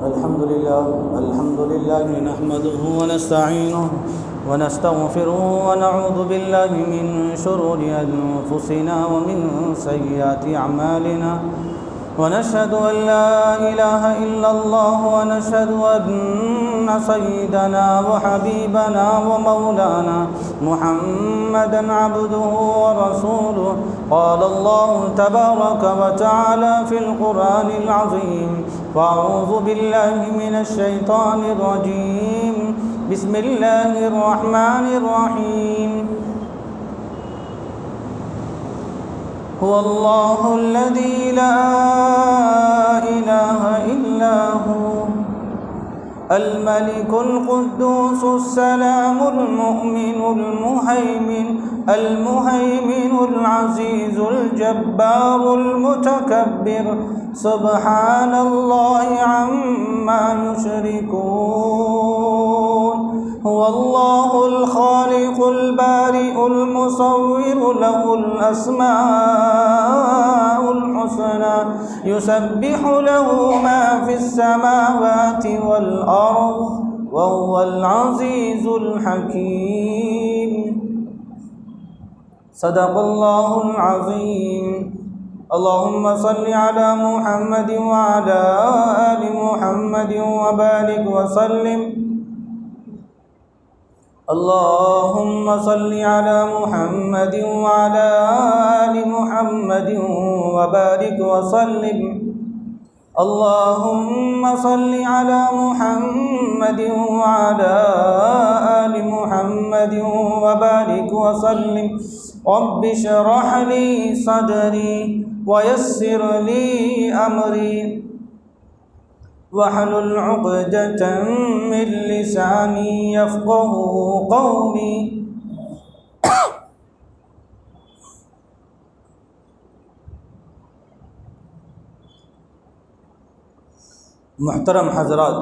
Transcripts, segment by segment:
الحمد لله نحمده ونستعينه ونستغفره ونعوذ بالله من شرور أنفسنا ومن سيئات أعمالنا ونشهد أن لا إله إلا الله ونشهد أن سيدنا وحبيبنا ومولانا محمدا عبده ورسوله. قال الله تبارك وتعالى في القرآن العظيم: فأعوذ بالله من الشيطان الرجيم. بسم الله الرحمن الرحيم. هو الله الذي لا إله إلا هو الملك القدوس السلام المؤمن المهيمن العزيز الجبار المتكبر. سبحان الله عما يشركون. هو الله الخالق البارئ المصور له الأسماء الحسنى يسبح له ما في السماوات والأرض وهو العزيز الحكيم. صدق الله العظيم. اللهم صل على محمد وعلى آل محمد وبارك وسلم. اللهم صل على محمد وعلى آل محمد وبارك وسلم. اللهم صل على محمد وعلى آل محمد وبارك وسلم. رب اشرح لي صدري ويسر لي أمري واحلل عقدة من لساني يفقه قولي. محترم حضرات،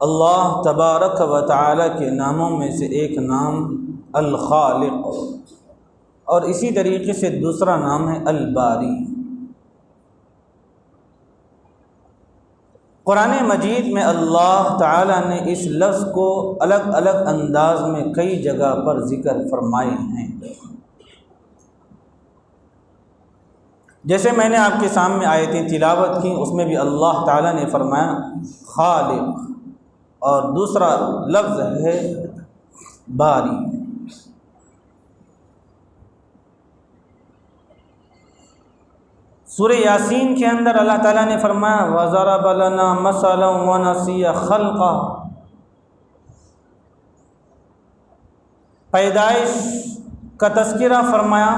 اللہ تبارک و تعالی کے ناموں میں سے ایک نام الخالق اور اسی طریقے سے دوسرا نام ہے الباری. قرآن مجید میں اللہ تعالی نے اس لفظ کو الگ الگ انداز میں کئی جگہ پر ذکر فرمائے ہیں. جیسے میں نے آپ کے سامنے آیتیں تلاوت کی، اس میں بھی اللہ تعالی نے فرمایا خالق، اور دوسرا لفظ ہے باری. سورہ یاسین کے اندر اللہ تعالیٰ نے فرمایا وَضَرَبَ لَنَا مَثَلًا وَنَسِيَ خَلْقَهُ. پیدائش کا تذکرہ فرمایا،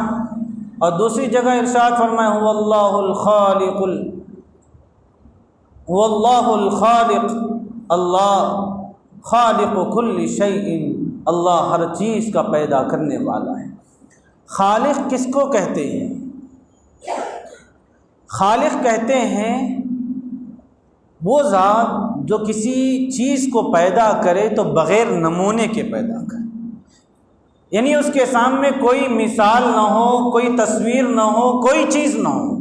اور دوسری جگہ ارشاد فرمایا هُوَ اللَّهُ الْخَالِقُ. اللہ خالق کل شیء، اللہ ہر چیز کا پیدا کرنے والا ہے. خالق کس کو کہتے ہیں؟ خالق کہتے ہیں وہ ذات جو کسی چیز کو پیدا کرے تو بغیر نمونے کے پیدا کرے، یعنی اس کے سامنے کوئی مثال نہ ہو، کوئی تصویر نہ ہو، کوئی چیز نہ ہو،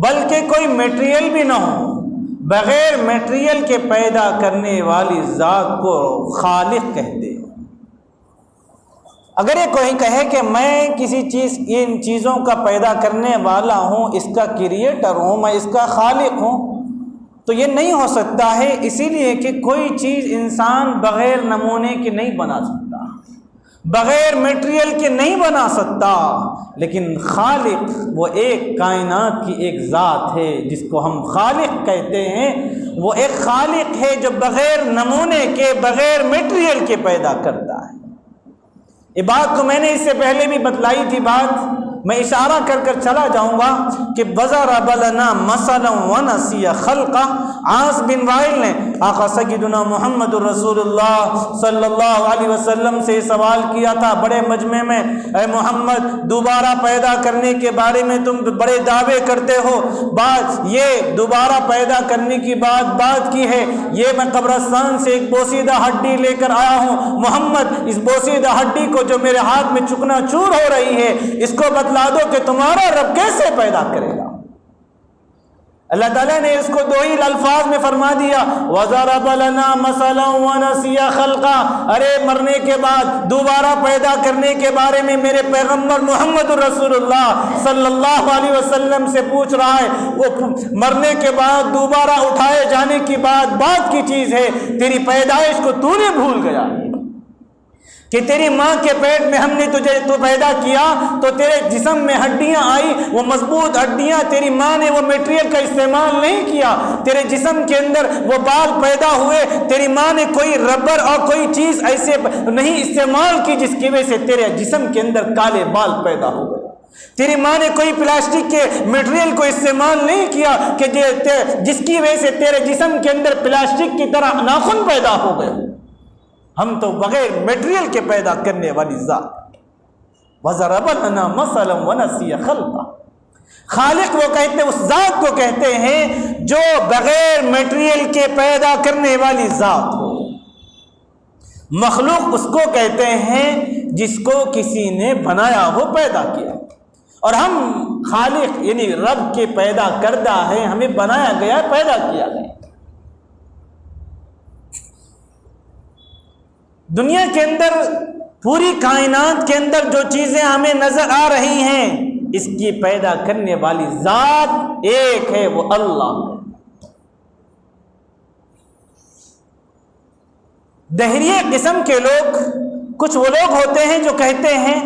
بلکہ کوئی میٹیریل بھی نہ ہو. بغیر میٹیریل کے پیدا کرنے والی ذات کو خالق کہتے ہیں. اگر یہ کوئی کہے کہ میں کسی چیز ان چیزوں کا پیدا کرنے والا ہوں، اس کا کریٹر ہوں، میں اس کا خالق ہوں، تو یہ نہیں ہو سکتا ہے. اسی لیے کہ کوئی چیز انسان بغیر نمونے کے نہیں بنا سکتا، بغیر میٹیریل کے نہیں بنا سکتا. لیکن خالق وہ ایک کائنات کی ایک ذات ہے جس کو ہم خالق کہتے ہیں. وہ ایک خالق ہے جو بغیر نمونے کے، بغیر میٹیریل کے پیدا کرتا ہے. یہ بات کو میں نے اس سے پہلے بھی بتلائی تھی. بات میں اشارہ کر کر چلا جاؤں گا کہ وَضَرَبَ لَنَا مَثَلًا وَنَسِيَ خَلْقَهُ عاص بن وائل نے آقا سیدنا محمد رسول اللہ صلی اللہ علیہ وسلم سے سوال کیا تھا بڑے مجمع میں، اے محمد دوبارہ پیدا کرنے کے بارے میں تم بڑے دعوے کرتے ہو، بات یہ دوبارہ پیدا کرنے کی بات کی ہے، یہ میں قبرستان سے ایک بوسیدہ ہڈی لے کر آیا ہوں، محمد اس بوسیدہ ہڈی کو جو میرے ہاتھ میں چکنا چور ہو رہی ہے اس کو بتلا دو کہ تمہارا رب کیسے پیدا کرے گا۔ اللہ تعالیٰ نے اس کو دو ہی الفاظ میں فرما دیا، وَضَرَبَ لَنَا مَثَلًا وَنَسِيَ خَلْقَهُ، ارے مرنے کے بعد دوبارہ پیدا کرنے کے بارے میں میرے پیغمبر محمد رسول اللہ صلی اللہ علیہ وسلم سے پوچھ رہا ہے، وہ مرنے کے بعد دوبارہ اٹھائے جانے کی بات کی چیز ہے، تیری پیدائش کو تو نے بھول گیا کہ تیری ماں کے پیٹ میں ہم نے تو پیدا کیا تو تیرے جسم میں ہڈیاں آئی، وہ مضبوط ہڈیاں، تیری ماں نے وہ میٹیریل کا استعمال نہیں کیا، تیرے جسم کے اندر وہ بال پیدا ہوئے، تیری ماں نے کوئی ربر اور کوئی چیز ایسے نہیں استعمال کی جس کی وجہ سے تیرے جسم کے اندر کالے بال پیدا ہو گئے، تیری ماں نے کوئی پلاسٹک کے میٹیریل کو استعمال نہیں کیا کہ جس کی وجہ سے تیرے جسم کے اندر پلاسٹک کی طرح ناخن پیدا ہو گئے، ہم تو بغیر میٹیریل کے پیدا کرنے والی ذات۔ وَضَرَبَ لَنَا مَثَلًا وَنَسِيَ خَلْقَهُ، خالق وہ کہتے ہیں، اس ذات کو کہتے ہیں جو بغیر میٹیریل کے پیدا کرنے والی ذات ہو، مخلوق اس کو کہتے ہیں جس کو کسی نے بنایا ہو، پیدا کیا، اور ہم خالق یعنی رب کے پیدا کردہ ہیں، ہمیں بنایا گیا، پیدا کیا گیا۔ دنیا کے اندر پوری کائنات کے اندر جو چیزیں ہمیں نظر آ رہی ہیں اس کی پیدا کرنے والی ذات ایک ہے، وہ اللہ ہے۔ دہریے قسم کے لوگ، کچھ وہ لوگ ہوتے ہیں جو کہتے ہیں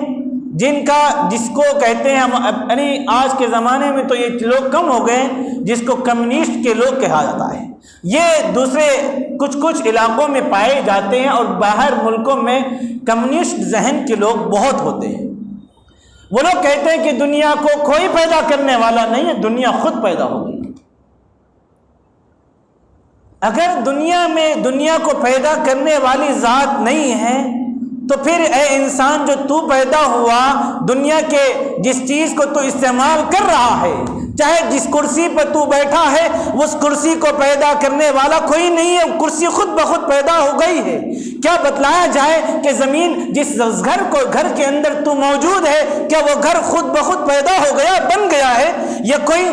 جس کو کہتے ہیں یعنی آج کے زمانے میں تو یہ لوگ کم ہو گئے، جس کو کمیونسٹ کے لوگ کہا جاتا ہے، یہ دوسرے کچھ علاقوں میں پائے جاتے ہیں اور باہر ملکوں میں کمیونسٹ ذہن کے لوگ بہت ہوتے ہیں۔ وہ لوگ کہتے ہیں کہ دنیا کو کوئی پیدا کرنے والا نہیں ہے، دنیا خود پیدا ہوگی۔ اگر دنیا کو پیدا کرنے والی ذات نہیں ہے تو پھر اے انسان جو تو پیدا ہوا، دنیا کے جس چیز کو تو استعمال کر رہا ہے، چاہے جس کرسی پر تو بیٹھا ہے اس کرسی کو پیدا کرنے والا کوئی نہیں ہے، کرسی خود بخود پیدا ہو گئی ہے۔ کیا بتلایا جائے کہ زمین جس گھر کے اندر تو موجود ہے، کیا وہ گھر خود بخود پیدا ہو گیا، بن گیا ہے؟ یا کوئی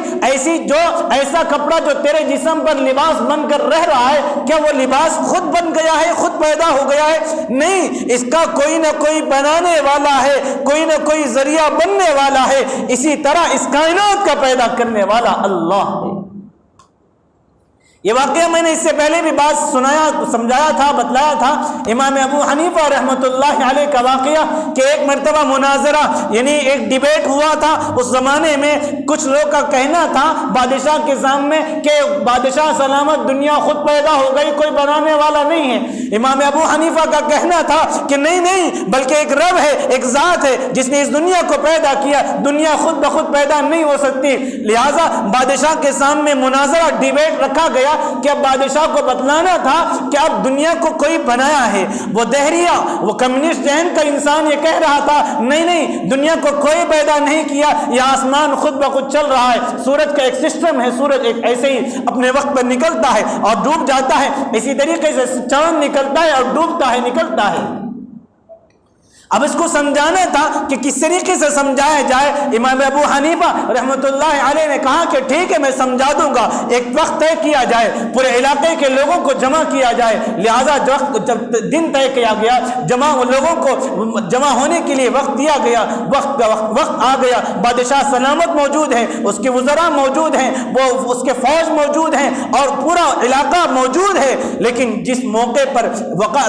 ایسا کپڑا جو تیرے جسم پر لباس بن کر رہ رہا ہے، کیا وہ لباس خود بن گیا ہے، خود پیدا ہو گیا ہے؟ نہیں، اس کا کوئی نہ کوئی بنانے والا ہے، کوئی نہ کوئی ذریعہ بننے والا ہے۔ اسی طرح اس کائنات کا پیدا کرنے والا اللہ ہے۔ یہ واقعہ میں نے اس سے پہلے بھی بات سمجھایا تھا، بتلایا تھا، امام ابو حنیفہ رحمۃ اللہ علیہ کا واقعہ کہ ایک مرتبہ مناظرہ یعنی ایک ڈیبیٹ ہوا تھا۔ اس زمانے میں کچھ لوگ کا کہنا تھا بادشاہ کے سامنے کہ بادشاہ سلامت، دنیا خود پیدا ہو گئی، کوئی بنانے والا نہیں ہے۔ امام ابو حنیفہ کا کہنا تھا کہ نہیں بلکہ ایک رب ہے، ایک ذات ہے جس نے اس دنیا کو پیدا کیا، دنیا خود بخود پیدا نہیں ہو سکتی۔ لہٰذا بادشاہ کے سامنے مناظرہ ڈیبیٹ رکھا گیا کہ اب بادشاہ کو بتلانا تھا کہ اب دنیا کو کوئی بنایا ہے۔ وہ دہریہ، وہ کمیونسٹ ذہن کا انسان یہ کہہ رہا تھا نہیں دنیا کو کوئی پیدا نہیں کیا، یہ آسمان خود بخود چل رہا ہے، سورج کا ایک سسٹم ہے، سورج ایک ایسے ہی اپنے وقت پر نکلتا ہے اور ڈوب جاتا ہے، اسی طریقے سے چاند نکلتا ہے اور ڈوبتا ہے، نکلتا ہے۔ اب اس کو سمجھانا تھا کہ کس طریقے سے سمجھایا جائے۔ امام ابو حنیفہ رحمۃ اللہ علیہ نے کہا کہ ٹھیک ہے میں سمجھا دوں گا، ایک وقت طے کیا جائے، پورے علاقے کے لوگوں کو جمع کیا جائے۔ لہٰذا جب دن طے کیا گیا، لوگوں کو جمع ہونے کے لیے وقت دیا گیا، وقت آ گیا، بادشاہ سلامت موجود ہے، اس کے وزراء موجود ہیں، وہ اس کے فوج موجود ہیں اور پورا علاقہ موجود ہے، لیکن جس موقع پر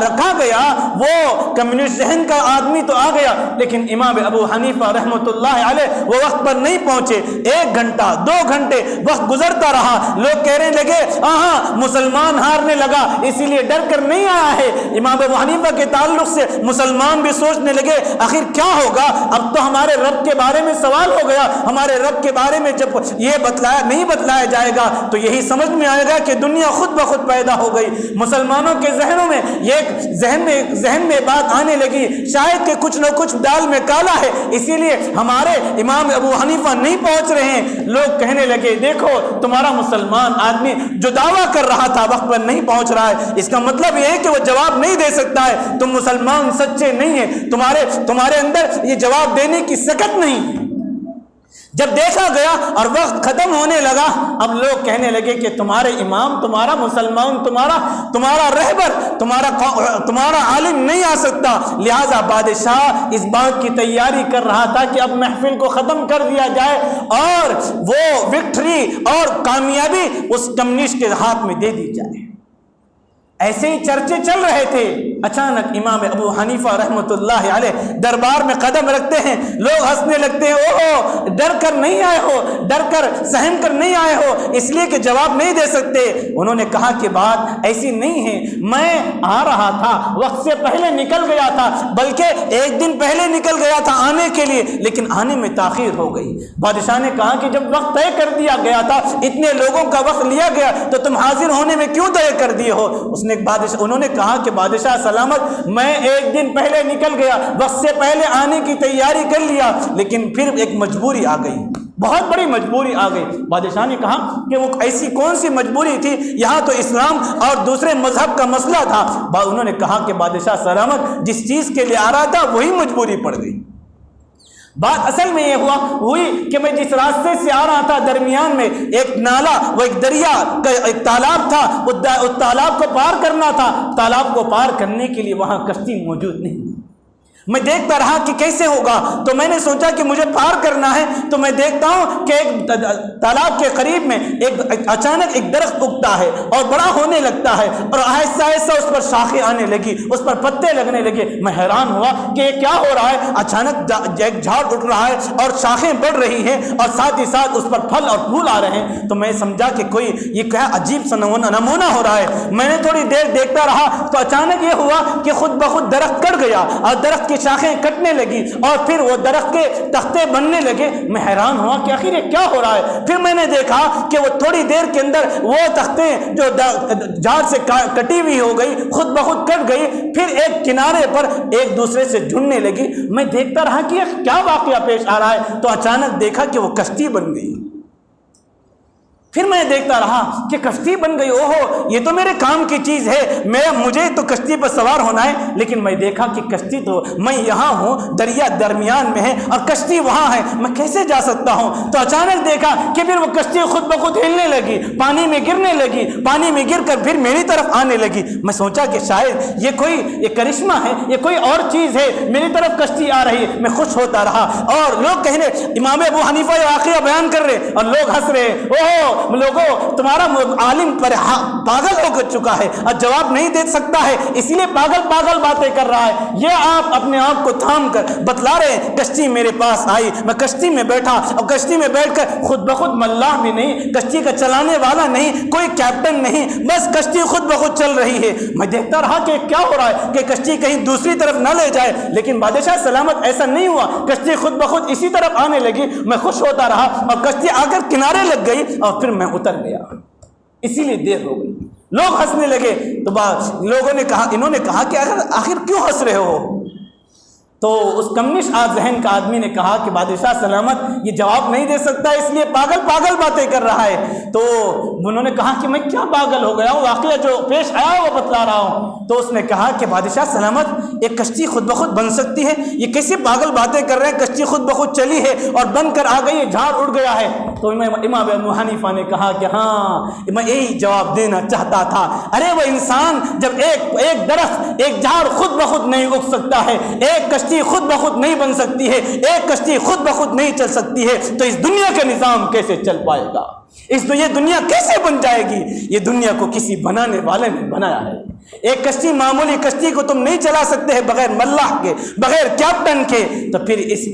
رکھا گیا وہ کمیونسٹ ذہن کا آدمی آدمی تو آ گیا، لیکن امام ابو حنیفہ رحمۃ اللہ علیہ وہ وقت پر نہیں پہنچے۔ 1 گھنٹہ 2 گھنٹے وقت گزرتا رہا، لوگ کہنے لگے ہاں مسلمان ہارنے لگا اسی لیے ڈر کر نہیں آیا ہے۔ امام ابو حنیفہ کے تعلق سے مسلمان بھی سوچنے لگے آخر کیا ہوگا، اب تو ہمارے رب کے بارے میں سوال ہو گیا، ہمارے رب کے بارے میں جب یہ نہیں بتلایا جائے گا تو یہی سمجھ میں آئے گا کہ دنیا خود بخود پیدا ہو گئی۔ مسلمانوں کے ذہنوں میں یہ ذہن میں بات آنے لگی شاید کہ کچھ نہ کچھ دال میں کالا ہے، اسی لیے ہمارے امام ابو حنیفہ نہیں پہنچ رہے ہیں۔ لوگ کہنے لگے دیکھو تمہارا مسلمان آدمی جو دعویٰ کر رہا تھا وقت پر نہیں پہنچ رہا ہے، اس کا مطلب یہ ہے کہ وہ جواب نہیں دے سکتا ہے، تم مسلمان سچے نہیں ہیں، تمہارے اندر یہ جواب دینے کی سکت نہیں۔ جب دیکھا گیا اور وقت ختم ہونے لگا، اب لوگ کہنے لگے کہ تمہارے امام، تمہارا مسلمان، تمہارا رہبر، تمہارا عالم نہیں آ سکتا، لہذا بادشاہ اس بات کی تیاری کر رہا تھا کہ اب محفل کو ختم کر دیا جائے اور وہ وکٹری اور کامیابی اس کمنسٹ کے ہاتھ میں دے دی جائے۔ ایسے ہی چرچے چل رہے تھے، اچانک امام ابو حنیفہ رحمۃ اللہ علیہ دربار میں قدم رکھتے ہیں، لوگ ہنسنے لگتے ہیں، اوہو ڈر کر نہیں آئے ہو، ڈر کر سہم کر نہیں آئے ہو اس لیے کہ جواب نہیں دے سکتے۔ انہوں نے کہا کہ بات ایسی نہیں ہے، میں آ رہا تھا، وقت سے پہلے نکل گیا تھا، بلکہ 1 دن پہلے نکل گیا تھا آنے کے لیے، لیکن آنے میں تاخیر ہو گئی۔ بادشاہ نے کہا کہ جب وقت طے کر دیا گیا تھا، اتنے لوگوں کا وقت لیا گیا تو تم حاضر ہونے میں کیوں طے کر دیے ہو؟ انہوں نے کہا کہ بادشاہ سلامت میں 1 دن پہلے نکل گیا، وقت سے پہلے آنے کی تیاری کر لیا، لیکن پھر ایک مجبوری آ گئی، بہت بڑی مجبوری آ گئی۔ بادشاہ نے کہا کہ وہ ایسی کون سی مجبوری تھی، یہاں تو اسلام اور دوسرے مذہب کا مسئلہ تھا۔ انہوں نے کہا کہ بادشاہ سلامت جس چیز کے لیے آ رہا تھا وہی مجبوری پڑ گئی۔ بات اصل میں یہ ہوئی کہ میں جس راستے سے آ رہا تھا درمیان میں ایک نالا، وہ ایک دریا، ایک تالاب تھا، اس تالاب کو پار کرنا تھا، تالاب کو پار کرنے کے لیے وہاں کشتی موجود نہیں۔ میں دیکھتا رہا کہ کیسے ہوگا، تو میں نے سوچا کہ مجھے پار کرنا ہے، تو میں دیکھتا ہوں کہ ایک تالاب کے قریب میں اچانک ایک درخت اگتا ہے اور بڑا ہونے لگتا ہے اور آہستہ آہستہ اس پر شاخیں آنے لگی، اس پر پتے لگنے لگے۔ میں حیران ہوا کہ یہ کیا ہو رہا ہے، اچانک ایک جھاڑ اٹھ رہا ہے اور شاخیں بڑھ رہی ہیں اور ساتھ ہی ساتھ اس پر پھل اور پھول آ رہے ہیں۔ تو میں سمجھا کہ کوئی یہ کیا عجیب سا نمونہ ہو رہا ہے۔ میں نے تھوڑی دیر دیکھتا رہا تو اچانک یہ ہوا کہ خود بخود درخت کٹ گیا اور درخت کی شاخیں کٹنے لگی اور پھر وہ درخت کے تختے بننے لگے۔ میں حیران ہوا کہ آخر یہ کیا ہو رہا ہے۔ پھر میں نے دیکھا کہ وہ تھوڑی دیر کے اندر وہ تختے جو جھاڑ سے کٹی ہوئی ہو گئی خود بخود کٹ گئی، پھر ایک کنارے پر ایک دوسرے سے جڑنے لگی۔ میں دیکھتا رہا کہ یہ کیا واقعہ پیش آ رہا ہے، تو اچانک دیکھا کہ وہ کشتی بن گئی۔ پھر میں دیکھتا رہا کہ کشتی بن گئی، اوہو یہ تو میرے کام کی چیز ہے، مجھے تو کشتی پر سوار ہونا ہے۔ لیکن میں دیکھا کہ کشتی تو میں یہاں ہوں، دریا درمیان میں ہے اور کشتی وہاں ہے، میں کیسے جا سکتا ہوں؟ تو اچانک دیکھا کہ پھر وہ کشتی خود بخود ہلنے لگی، پانی میں گرنے لگی، پانی میں گر کر پھر میری طرف آنے لگی۔ میں سوچا کہ شاید یہ کرشمہ ہے، یہ کوئی اور چیز ہے، میری طرف کشتی آ رہی ہے۔ میں خوش ہوتا رہا اور لوگ کہنے امام ابو حنیفہ یہ واقعہ بیان کر رہے اور لوگ ہنس رہے، اوہ لوگوں تمہارا عالم پر پاگل ہو چکا ہے اور جواب نہیں دے سکتا ہے، اسی لیے پاگل باتیں کر رہا ہے۔ یہ آپ اپنے آپ کو تھام کر بتلا رہے ہیں۔ کشتی میرے پاس آئی، میں کشتی میں بیٹھا اور کشتی میں بیٹھ کر خود بخود ملاح بھی نہیں، کشتی کا چلانے والا نہیں، کوئی کیپٹن نہیں، بس کشتی خود بخود چل رہی ہے۔ میں دیکھتا رہا کہ کیا ہو رہا ہے کہ کشتی کہیں دوسری طرف نہ لے جائے، لیکن بادشاہ سلامت ایسا نہیں ہوا، کشتی خود بخود اسی طرف آنے لگی۔ میں خوش ہوتا رہا اور کشتی آ کر کنارے لگ گئی اور پھر میں اتر گیا، اسی لیے دیر ہو گئی۔ لوگ ہنسنے لگے تو انہوں نے کہا کہ آخر کیوں ہنس رہے ہو؟ تو اس کمنش ذہن کا آدمی نے کہا کہ بادشاہ سلامت یہ جواب نہیں دے سکتا، اس لیے پاگل باتیں کر رہا ہے۔ تو انہوں نے کہا کہ میں کیا پاگل ہو گیا ہوں، واقعہ جو پیش آیا وہ بتلا رہا ہوں۔ تو اس نے کہا کہ بادشاہ سلامت ایک کشتی خود بخود بن سکتی ہے، یہ کیسی پاگل باتیں کر رہے ہیں، کشتی خود بخود چلی ہے اور بن کر آ گئی ہے، جھاڑ اڑ گیا ہے۔ تو امام ابو حنیفہ نے کہا کہ ہاں میں یہی جواب دینا چاہتا تھا، ارے وہ انسان جب ایک درخت ایک جھاڑ خود بخود نہیں اگ سکتا ہے، ایک کشتی خود بخود نہیں بن سکتی ہے، ایک کشتی خود بخود نہیں چل سکتی ہے، تو اس دنیا کا نظام کیسے چل پائے گا؟ یہ دنیا کیسے بن جائے گی؟ یہ دنیا کو کسی بنانے والے نے بنایا ہے۔ ایک کشتی، معمولی کشتی کو تم نہیں چلا سکتے ہیں بغیر ملاح کے، بغیر کیپٹن کے، تو پھر اس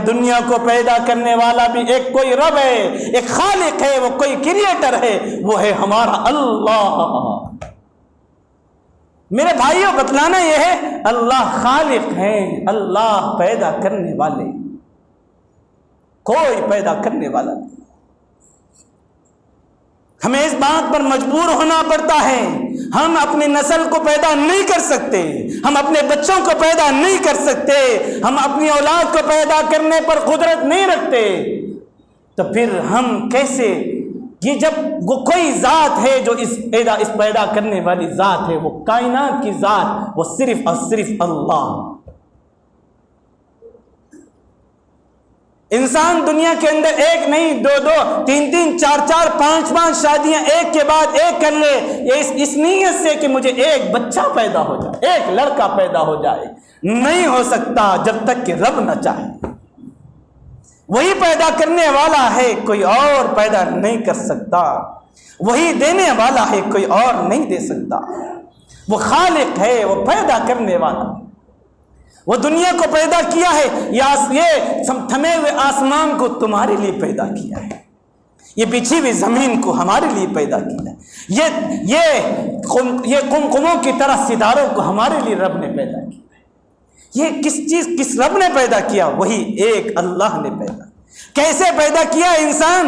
دنیا کو پیدا کرنے والا بھی ایک کوئی رب ہے، ایک خالق ہے، وہ کوئی کریٹر ہے، وہ ہے ہمارا اللہ۔ میرے بھائیوں، بتلانا یہ ہے اللہ خالق ہے، اللہ پیدا کرنے والے، کوئی پیدا کرنے والا نہیں۔ ہمیں اس بات پر مجبور ہونا پڑتا ہے، ہم اپنی نسل کو پیدا نہیں کر سکتے، ہم اپنے بچوں کو پیدا نہیں کر سکتے، ہم اپنی اولاد کو پیدا کرنے پر قدرت نہیں رکھتے، تو پھر ہم کیسے؟ یہ جب وہ کوئی ذات ہے جو اس پیدا کرنے والی ذات ہے، وہ کائنات کی ذات، وہ صرف اور صرف اللہ۔ انسان دنیا کے اندر ایک نہیں، دو دو، تین تین، چار چار، پانچ پانچ شادیاں ایک کے بعد ایک کر لے، اس نیت سے کہ مجھے ایک بچہ پیدا ہو جائے، ایک لڑکا پیدا ہو جائے، نہیں ہو سکتا جب تک کہ رب نہ چاہے۔ وہی پیدا کرنے والا ہے، کوئی اور پیدا نہیں کر سکتا، وہی دینے والا ہے، کوئی اور نہیں دے سکتا۔ وہ خالق ہے، وہ پیدا کرنے والا، وہ دنیا کو پیدا کیا ہے، یہ تھمے ہوئے آسمان کو تمہارے لیے پیدا کیا ہے، یہ بچھی ہوئی زمین کو ہمارے لیے پیدا کیا ہے، یہ قمقموں کی طرح ستاروں کو ہمارے لیے رب نے پیدا کیا ہے۔ یہ کس رب نے پیدا کیا؟ وہی ایک اللہ نے پیدا کیا۔ کیسے پیدا کیا انسان؟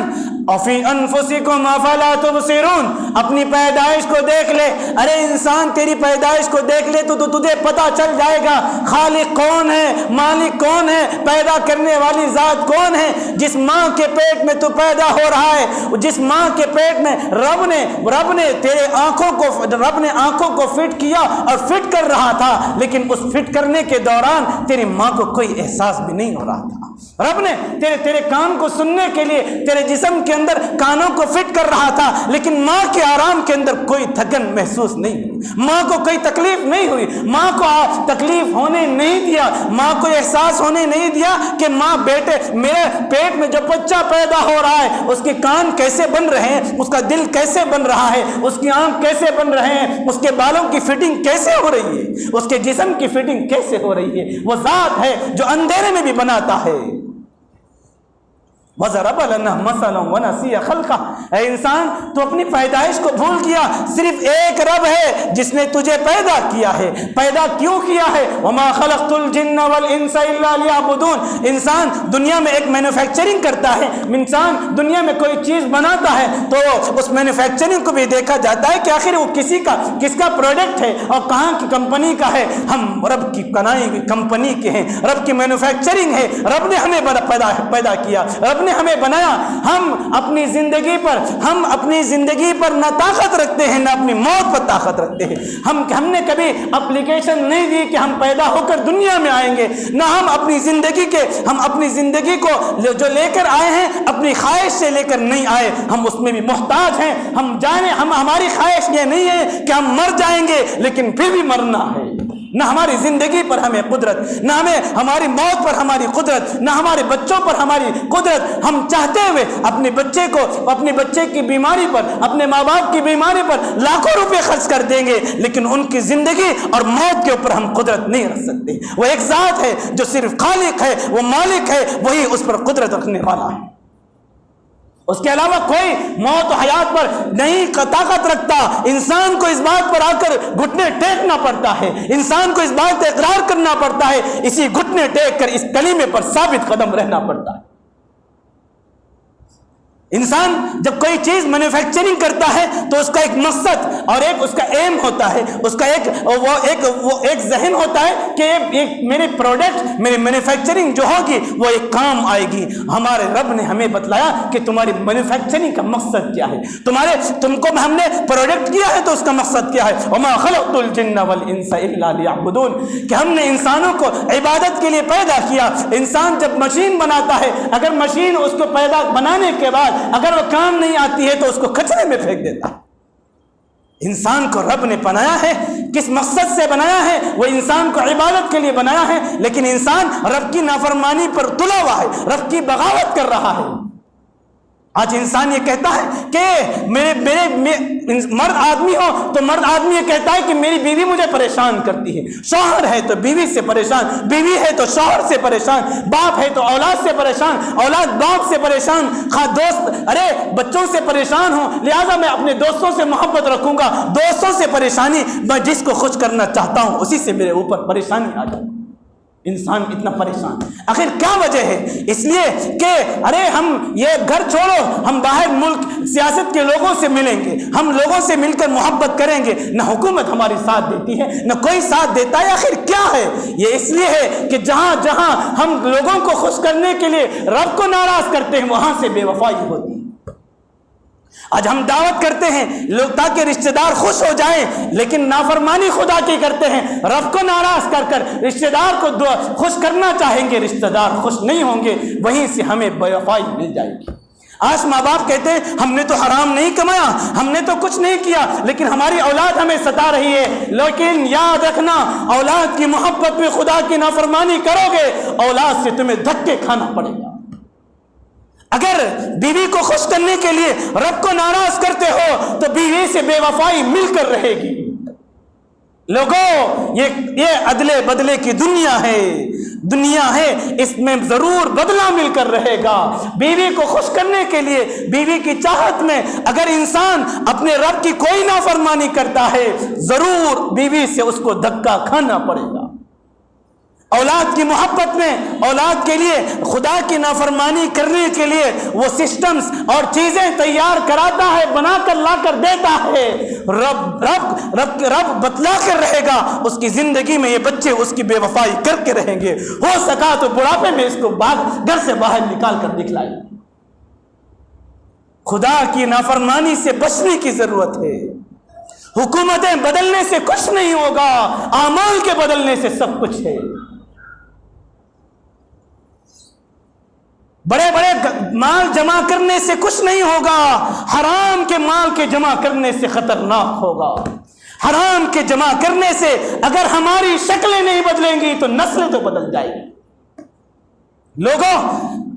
فی انفسکم افلا تبصرون، اپنی پیدائش کو دیکھ لے، ارے انسان تیری پیدائش کو دیکھ لے تو تجھے پتا چل جائے گا خالق کون ہے، مالک کون ہے، پیدا کرنے والی ذات کون ہے۔ جس ماں کے پیٹ میں تو پیدا ہو رہا ہے، جس ماں کے پیٹ میں رب نے تیرے آنکھوں کو فٹ کیا اور فٹ کر رہا تھا، لیکن اس فٹ کرنے کے دوران تیری ماں کو کوئی احساس بھی نہیں ہو رہا تھا۔ رب نے تیرے کان کو سننے کے لیے تیرے جسم کے اندر کانوں کو فٹ کر رہا تھا، لیکن ماں کے آرام کے اندر کوئی تھکن محسوس نہیں ہوئی، ماں کو کوئی تکلیف نہیں ہوئی، ماں کو تکلیف ہونے نہیں دیا، ماں کو احساس ہونے نہیں دیا کہ ماں میرے پیٹ میں جو بچہ پیدا ہو رہا ہے اس کے کان کیسے بن رہے ہیں، اس کا دل کیسے بن رہا ہے، اس کی آنکھ کیسے بن رہے ہیں، اس کے بالوں کی فٹنگ کیسے ہو رہی ہے، اس کے جسم کی فٹنگ کیسے ہو رہی ہے۔ وہ ذات ہے جو اندھیرے میں بھی بناتا ہے۔ وَضَرَبَ لَنَا مَثَلًا وَنَسِيَ خَلْقَهُ، اے انسان تو اپنی پیدائش کو بھول گیا، صرف ایک رب ہے جس نے تجھے پیدا کیا ہے۔ پیدا کیوں کیا ہے؟ وَمَا خَلَقْتُ الْجِنَّ وَالْإِنسَ إِلَّا لِيَعْبُدُونَ، انسان دنیا میں ایک مینوفیکچرنگ کرتا ہے، انسان دنیا میں کوئی چیز بناتا ہے تو اس مینوفیکچرنگ کو بھی دیکھا جاتا ہے کہ آخر وہ کس کا پروڈکٹ ہے اور کہاں کی کمپنی کا ہے۔ ہم رب کی بنائی ہوئی کمپنی کے ہیں، رب کی مینوفیکچرنگ ہے، رب نے ہمیں پیدا کیا، رب نے ہمیں بنایا۔ ہم اپنی زندگی پر نہ طاقت رکھتے ہیں نہ اپنی موت پر طاقت رکھتے ہیں۔ ہم نے کبھی اپلیکیشن نہیں دی کہ ہم پیدا ہو کر دنیا میں آئیں گے، نہ ہم اپنی زندگی کو جو لے کر آئے ہیں اپنی خواہش سے لے کر نہیں آئے، ہم اس میں بھی محتاج ہیں۔ ہماری خواہش یہ نہیں ہے کہ ہم مر جائیں گے، لیکن پھر بھی مرنا ہے۔ نہ ہماری زندگی پر ہمیں قدرت، نہ ہماری موت پر ہماری قدرت، نہ ہمارے بچوں پر ہماری قدرت۔ ہم چاہتے ہوئے اپنے بچے کی بیماری پر، اپنے ماں باپ کی بیماری پر لاکھوں روپے خرچ کر دیں گے، لیکن ان کی زندگی اور موت کے اوپر ہم قدرت نہیں رکھ سکتے۔ وہ ایک ذات ہے جو صرف خالق ہے، وہ مالک ہے، وہی اس پر قدرت رکھنے والا ہے۔ اس کے علاوہ کوئی موت و حیات پر نہیں طاقت رکھتا۔ انسان کو اس بات پر آ کر گھٹنے ٹیکنا پڑتا ہے، انسان کو اس بات پر اقرار کرنا پڑتا ہے، اسی گھٹنے ٹیک کر اس کلمے پر ثابت قدم رہنا پڑتا ہے۔ انسان جب کوئی چیز مینوفیکچرنگ کرتا ہے تو اس کا ایک مقصد اور ایک اس کا ایم ہوتا ہے، اس کا ایک ذہن ہوتا ہے کہ میرے پروڈکٹ، میری مینوفیکچرنگ جو ہوگی وہ ایک کام آئے گی۔ ہمارے رب نے ہمیں بتلایا کہ تمہاری مینوفیکچرنگ کا مقصد کیا ہے، تم کو ہم نے پروڈکٹ کیا ہے تو اس کا مقصد کیا ہے۔ وما خلقت الجن والانس الا ليعبدون، کہ ہم نے انسانوں کو عبادت کے لیے پیدا کیا۔ انسان جب مشین بناتا ہے، اگر مشین اس کو بنانے کے بعد اگر وہ کام نہیں آتی ہے تو اس کو کچرے میں پھینک دیتا ہے۔ انسان کو رب نے بنایا ہے، کس مقصد سے بنایا ہے؟ وہ انسان کو عبادت کے لیے بنایا ہے، لیکن انسان رب کی نافرمانی پر تلا ہوا ہے، رب کی بغاوت کر رہا ہے۔ آج انسان یہ کہتا ہے کہ مرد آدمی ہو تو مرد آدمی یہ کہتا ہے کہ میری بیوی مجھے پریشان کرتی ہے، شوہر ہے تو بیوی سے پریشان، بیوی ہے تو شوہر سے پریشان، باپ ہے تو اولاد سے پریشان، اولاد باپ سے پریشان، دوست بچوں سے پریشان ہوں، لہذا میں اپنے دوستوں سے محبت رکھوں گا، دوستوں سے پریشانی، میں جس کو خوش کرنا چاہتا ہوں اسی سے میرے اوپر پریشانی آ جائے۔ انسان اتنا پریشان، آخر کیا وجہ ہے؟ اس لیے کہ ہم یہ گھر چھوڑو، ہم باہر ملک سیاست کے لوگوں سے ملیں گے، ہم لوگوں سے مل کر محبت کریں گے، نہ حکومت ہماری ساتھ دیتی ہے نہ کوئی ساتھ دیتا ہے۔ آخر کیا ہے؟ یہ اس لیے ہے کہ جہاں جہاں ہم لوگوں کو خوش کرنے کے لیے رب کو ناراض کرتے ہیں وہاں سے بے وفائی ہوتی ہے۔ آج ہم دعوت کرتے ہیں لوگ تاکہ رشتہ دار خوش ہو جائیں، لیکن نافرمانی خدا کی کرتے ہیں، رب کو ناراض کر کر رشتہ دار کو خوش کرنا چاہیں گے، رشتہ دار خوش نہیں ہوں گے، وہیں سے ہمیں بے وفائی مل جائے گی۔ آج ماں باپ کہتے ہیں ہم نے تو حرام نہیں کمایا، ہم نے تو کچھ نہیں کیا، لیکن ہماری اولاد ہمیں ستا رہی ہے۔ لیکن یاد رکھنا، اولاد کی محبت میں خدا کی نافرمانی کرو گے، اولاد سے تمہیں دھکے کھانا پڑے گا۔ اگر بیوی کو خوش کرنے کے لیے رب کو ناراض کرتے ہو تو بیوی سے بے وفائی مل کر رہے گی۔ لوگوں، یہ عدلے بدلے کی دنیا ہے، اس میں ضرور بدلہ مل کر رہے گا۔ بیوی کو خوش کرنے کے لیے، بیوی کی چاہت میں اگر انسان اپنے رب کی کوئی نافرمانی کرتا ہے، ضرور بیوی سے اس کو دھکا کھانا پڑے گا۔ اولاد کی محبت میں اولاد کے لیے خدا کی نافرمانی کرنے کے لیے وہ سسٹمز اور چیزیں تیار کراتا ہے، بنا کر لا کر دیتا ہے۔ رب بتلا کر رہے گا، اس کی زندگی میں یہ بچے اس کی بے وفائی کر کے رہیں گے، ہو سکا تو بڑھاپے میں اس کو گھر سے باہر نکال کر دکھلائے۔ خدا کی نافرمانی سے بچنے کی ضرورت ہے۔ حکومتیں بدلنے سے کچھ نہیں ہوگا، اعمال کے بدلنے سے سب کچھ ہے۔ بڑے بڑے مال جمع کرنے سے کچھ نہیں ہوگا، حرام کے مال کے جمع کرنے سے خطرناک ہوگا۔ حرام کے جمع کرنے سے اگر ہماری شکلیں نہیں بدلیں گی تو نسلیں تو بدل جائیں گی۔ لوگوں،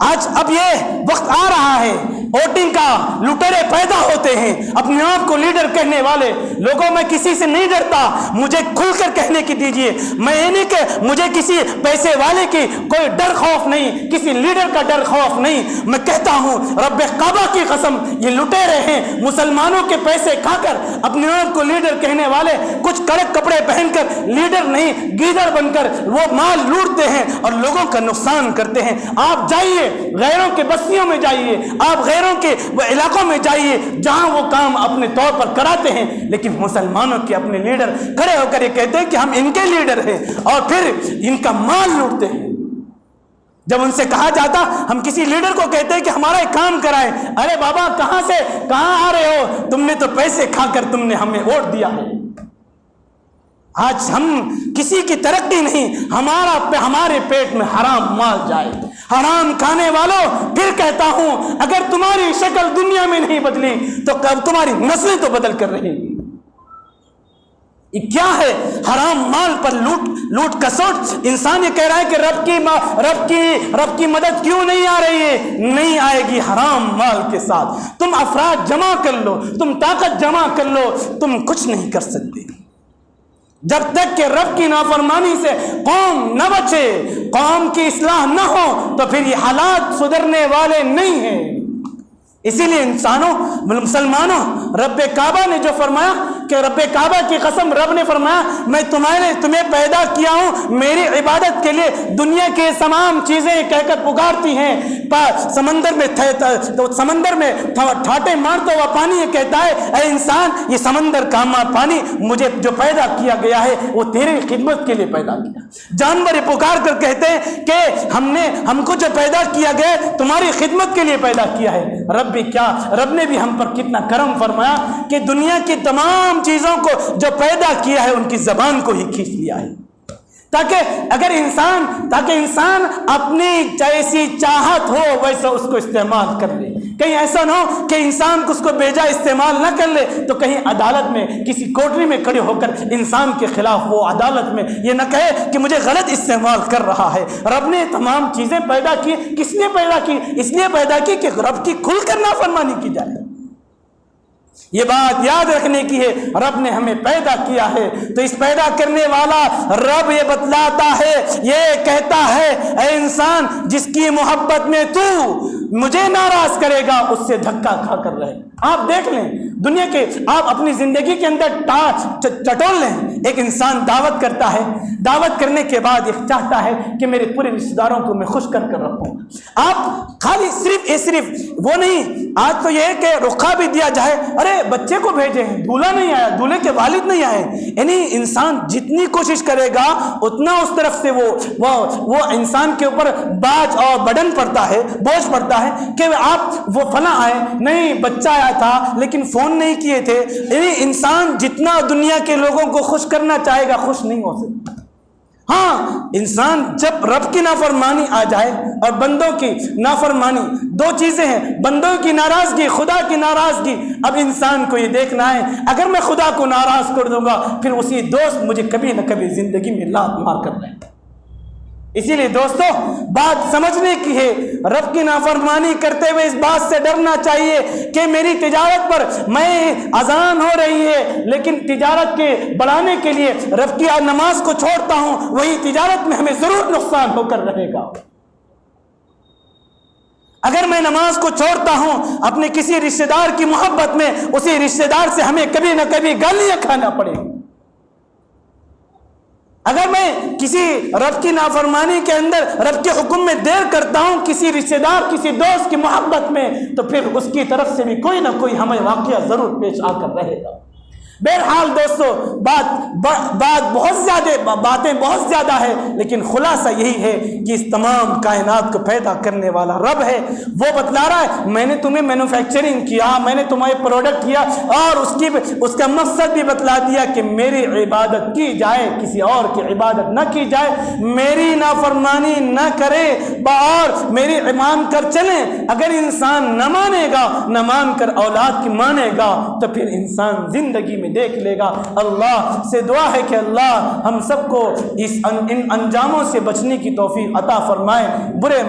آج اب یہ وقت آ رہا ہے، ووٹنگ کا، لٹیرے پیدا ہوتے ہیں اپنے آپ کو لیڈر کہنے والے۔ لوگوں، میں کسی سے نہیں ڈرتا، مجھے کھل کر کہنے کی دیجئے، میں یہ نہیں کہ مجھے کسی پیسے والے کی کوئی ڈر خوف نہیں، کسی لیڈر کا ڈر خوف نہیں۔ میں کہتا ہوں رب کعبہ کی قسم، یہ لٹیرے ہیں، مسلمانوں کے پیسے کھا کر اپنے آپ کو لیڈر کہنے والے، کچھ کڑک کپڑے پہن کر لیڈر نہیں گیدڑ بن کر وہ مال لوٹتے ہیں اور لوگوں کا نقصان کرتے ہیں۔ آپ جائیے غیروں کے بستیوں میں جائیے، آپ غیروں کے علاقوں میں جائیے جہاں وہ کام اپنے طور پر کراتے ہیں، لیکن مسلمانوں کے اپنے لیڈر کھڑے ہو کر یہ کہتے ہیں کہ ہم ان کے لیڈر ہیں اور پھر ان کا مال لوٹتے ہیں۔ جب ان سے کہا جاتا، ہم کسی لیڈر کو کہتے ہیں کہ ہمارا ایک کام کرائیں، ارے بابا کہاں سے کہاں آ رہے ہو، تم نے تو پیسے کھا کر تم نے ہمیں ووٹ دیا ہے۔ آج ہم کسی کی ترقی نہیں، ہمارے پیٹ میں حرام مال جائے۔ حرام کھانے والوں، پھر کہتا ہوں اگر تمہاری شکل دنیا میں نہیں بدلی تو کب تمہاری نسلیں تو بدل کر رہیں گی۔ یہ کیا ہے؟ حرام مال پر لوٹ کسوٹ۔ انسان یہ کہہ رہا ہے کہ رب کی مدد کیوں نہیں آ رہی ہے؟ نہیں آئے گی حرام مال کے ساتھ۔ تم افراد جمع کر لو، تم طاقت جمع کر لو، تم کچھ نہیں کر سکتے جب تک کہ رب کی نافرمانی سے قوم نہ بچے، قوم کی اصلاح نہ ہو تو پھر یہ حالات سدھرنے والے نہیں ہیں۔ اسی لیے مسلمانوں، رب کعبہ نے جو فرمایا کہ رب کعبہ کی قسم، رب نے فرمایا میں تمہیں پیدا کیا ہوں میری عبادت کے لیے۔ دنیا کے تمام چیزیں کہہ کر پکارتی ہیں، سمندر میں ٹھاٹے مارتا ہوا پانی یہ کہتا ہے اے انسان، یہ سمندر کا پانی مجھے جو پیدا کیا گیا ہے وہ تیری خدمت کے لیے پیدا کیا۔ جانور پکار کر کہتے ہیں کہ ہم کو جو پیدا کیا گیا تمہاری خدمت کے لیے پیدا کیا ہے۔ رب نے بھی ہم پر کتنا کرم فرمایا کہ دنیا کی تمام چیزوں کو جو پیدا کیا ہے ان کی زبان کو ہی کھینچ لیا ہے، تاکہ انسان اپنی جیسی چاہت ہو ویسا اس کو استعمال کر لے۔ کہیں ایسا نہ ہو کہ انسان کو اس کو بیجا استعمال نہ کر لے تو کہیں عدالت میں کسی کوٹری میں کھڑے ہو کر انسان کے خلاف وہ عدالت میں یہ نہ کہے کہ مجھے غلط استعمال کر رہا ہے۔ رب نے تمام چیزیں پیدا کی، کس لیے پیدا کی؟ اس لیے پیدا کی کہ رب کی کھل کر نافرمانی کی جائے۔ یہ بات یاد رکھنے کی ہے، رب نے ہمیں پیدا کیا ہے تو اس پیدا کرنے والا رب یہ بتلاتا ہے، یہ کہتا ہے اے انسان جس کی محبت میں تو مجھے ناراض کرے گا اس سے دھکا کھا کر رہے۔ آپ دیکھ لیں دنیا کے، آپ اپنی زندگی کے اندر چٹول لیں، ایک انسان دعوت کرتا ہے، دعوت کرنے کے بعد یہ چاہتا ہے کہ میرے پورے رشتہ داروں کو میں خوش کر رکھوں۔ آپ خالی صرف وہ نہیں، آج تو یہ ہے کہ رخا بھی دیا جائے، ارے بچے کو بھیجے ہیں، دولہا نہیں آیا، دولہے کے والد نہیں آئے، یعنی انسان جتنی کوشش کرے گا اتنا اس طرف سے وہ انسان کے اوپر باج اور برڈن پڑتا ہے، بوجھ پڑتا ہے کہ آپ وہ فلاں آئے نہیں، بچہ آیا تھا لیکن فون نہیں کیے تھے۔ یعنی انسان جتنا دنیا کے لوگوں کو خوش کرنا چاہے گا خوش نہیں ہو سکتا۔ ہاں انسان جب رب کی نافرمانی آ جائے اور بندوں کی نافرمانی، دو چیزیں ہیں، بندوں کی ناراضگی، خدا کی ناراضگی۔ اب انسان کو یہ دیکھنا ہے اگر میں خدا کو ناراض کر دوں گا پھر اسی دوست مجھے کبھی نہ کبھی زندگی میں لات مار کر رہے گا۔ اسی لیے دوستو بات سمجھنے کی ہے، رب کی نافرمانی کرتے ہوئے اس بات سے ڈرنا چاہیے کہ میری تجارت پر، میں اذان ہو رہی ہے لیکن تجارت کے بڑھانے کے لیے رب کی نماز کو چھوڑتا ہوں، وہی تجارت میں ہمیں ضرور نقصان ہو کر رہے گا۔ اگر میں نماز کو چھوڑتا ہوں اپنے کسی رشتہ دار کی محبت میں، اسی رشتہ دار سے ہمیں کبھی نہ کبھی گالیاں کھانا پڑے گی۔ اگر میں کسی رب کی نافرمانی کے اندر رب کے حکم میں دیر کرتا ہوں کسی رشتہ دار، کسی دوست کی محبت میں، تو پھر اس کی طرف سے بھی کوئی نہ کوئی ہمیں واقعہ ضرور پیش آ کر رہے گا۔ بہرحال دوستو باتیں بہت زیادہ ہے لیکن خلاصہ یہی ہے کہ اس تمام کائنات کو پیدا کرنے والا رب ہے، وہ بتلا رہا ہے میں نے تمہیں مینوفیکچرنگ کیا، میں نے تمہیں پروڈکٹ کیا اور اس کا مقصد بھی بتلا دیا کہ میری عبادت کی جائے، کسی اور کی عبادت نہ کی جائے، میری نافرمانی نہ کرے اور میری مان کر چلیں۔ اگر انسان نہ مانے گا، نہ مان کر اولاد کی مانے گا تو پھر انسان زندگی میں دیکھ لے گا۔ اللہ سے دعا ہے کہ اللہ ہم سب کو ان انجاموں سے بچنے کی توفیق عطا فرمائے، برے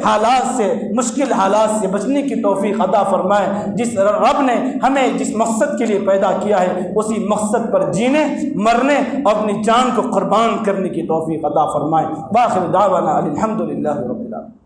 حالات سے، مشکل حالات سے بچنے کی توفیق عطا فرمائے۔ جس رب نے ہمیں جس مقصد کے لیے پیدا کیا ہے اسی مقصد پر جینے، مرنے اور اپنی جان کو قربان کرنے کی توفیق عطا فرمائے۔ باخر دعوانا الحمدللہ رب العالمین۔